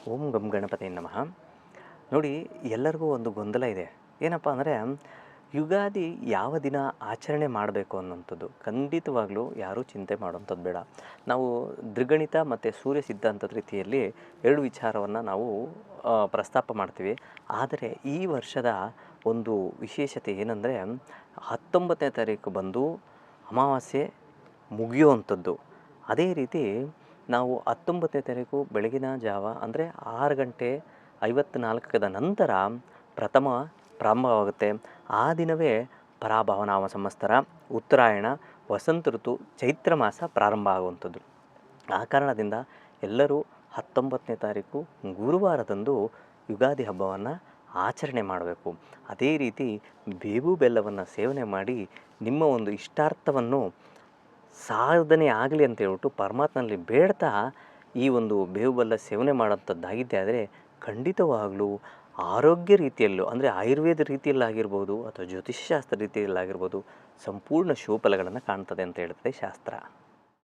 ಓಂ ಗಂ ಗಣಪತಿ ನಮಃ. ನೋಡಿ, ಎಲ್ಲರಿಗೂ ಒಂದು ಗೊಂದಲ ಇದೆ. ಏನಪ್ಪ ಅಂದರೆ, ಯುಗಾದಿ ಯಾವ ದಿನ ಆಚರಣೆ ಮಾಡಬೇಕು ಅನ್ನೋಂಥದ್ದು ಖಂಡಿತವಾಗ್ಲೂ ಯಾರೂ ಚಿಂತೆ ಮಾಡೋಂಥದ್ದು ಬೇಡ. ನಾವು ದೃಗಣಿತ ಮತ್ತು ಸೂರ್ಯ ಸಿದ್ಧಾಂತದ ರೀತಿಯಲ್ಲಿ ಎರಡು ವಿಚಾರವನ್ನು ನಾವು ಪ್ರಸ್ತಾಪ ಮಾಡ್ತೀವಿ. ಆದರೆ ಈ ವರ್ಷದ ಒಂದು ವಿಶೇಷತೆ ಏನಂದರೆ, 19ನೇ ತಾರೀಕು ಬಂದು ಅಮಾವಾಸ್ಯೆ ಮುಗಿಯುವಂಥದ್ದು. ಅದೇ ರೀತಿ ನಾವು 19ನೇ ತಾರೀಕು ಬೆಳಗಿನ ಜಾವ ಅಂದರೆ 6:54 ನಂತರ ಪ್ರಥಮ ಪ್ರಾರಂಭವಾಗುತ್ತೆ. ಆ ದಿನವೇ ಪರಾಭವ ನಾಮ ಸಂವತ್ಸರ, ಉತ್ತರಾಯಣ, ವಸಂತ ಋತು, ಚೈತ್ರ ಮಾಸ ಪ್ರಾರಂಭ ಆಗುವಂಥದ್ದು. ಆ ಕಾರಣದಿಂದ ಎಲ್ಲರೂ 19ನೇ ತಾರೀಕು ಗುರುವಾರದಂದು ಯುಗಾದಿ ಹಬ್ಬವನ್ನು ಆಚರಣೆ ಮಾಡಬೇಕು. ಅದೇ ರೀತಿ ಬೇವು ಬೆಲ್ಲವನ್ನು ಸೇವನೆ ಮಾಡಿ ನಿಮ್ಮ ಒಂದು ಇಷ್ಟಾರ್ಥವನ್ನು ಸಾಧನೆ ಆಗಲಿ ಅಂತ ಹೇಳ್ಬಿಟ್ಟು ಪರಮಾತ್ಮನಲ್ಲಿ ಬೇಡ್ತಾ ಈ ಒಂದು ಬೇವು ಬೆಲ್ಲ ಸೇವನೆ ಮಾಡೋಂಥದ್ದಾಗಿದ್ದೆ ಆದರೆ ಖಂಡಿತವಾಗಲೂ ಆರೋಗ್ಯ ರೀತಿಯಲ್ಲೂ ಅಂದರೆ ಆಯುರ್ವೇದ ರೀತಿಯಲ್ಲಾಗಿರ್ಬೋದು ಅಥವಾ ಜ್ಯೋತಿಷ್ಯಶಾಸ್ತ್ರ ರೀತಿಯಲ್ಲಾಗಿರ್ಬೋದು ಸಂಪೂರ್ಣ ಶುಭಫಲಗಳನ್ನು ಕಾಣ್ತದೆ ಅಂತ ಹೇಳ್ತದೆ ಶಾಸ್ತ್ರ.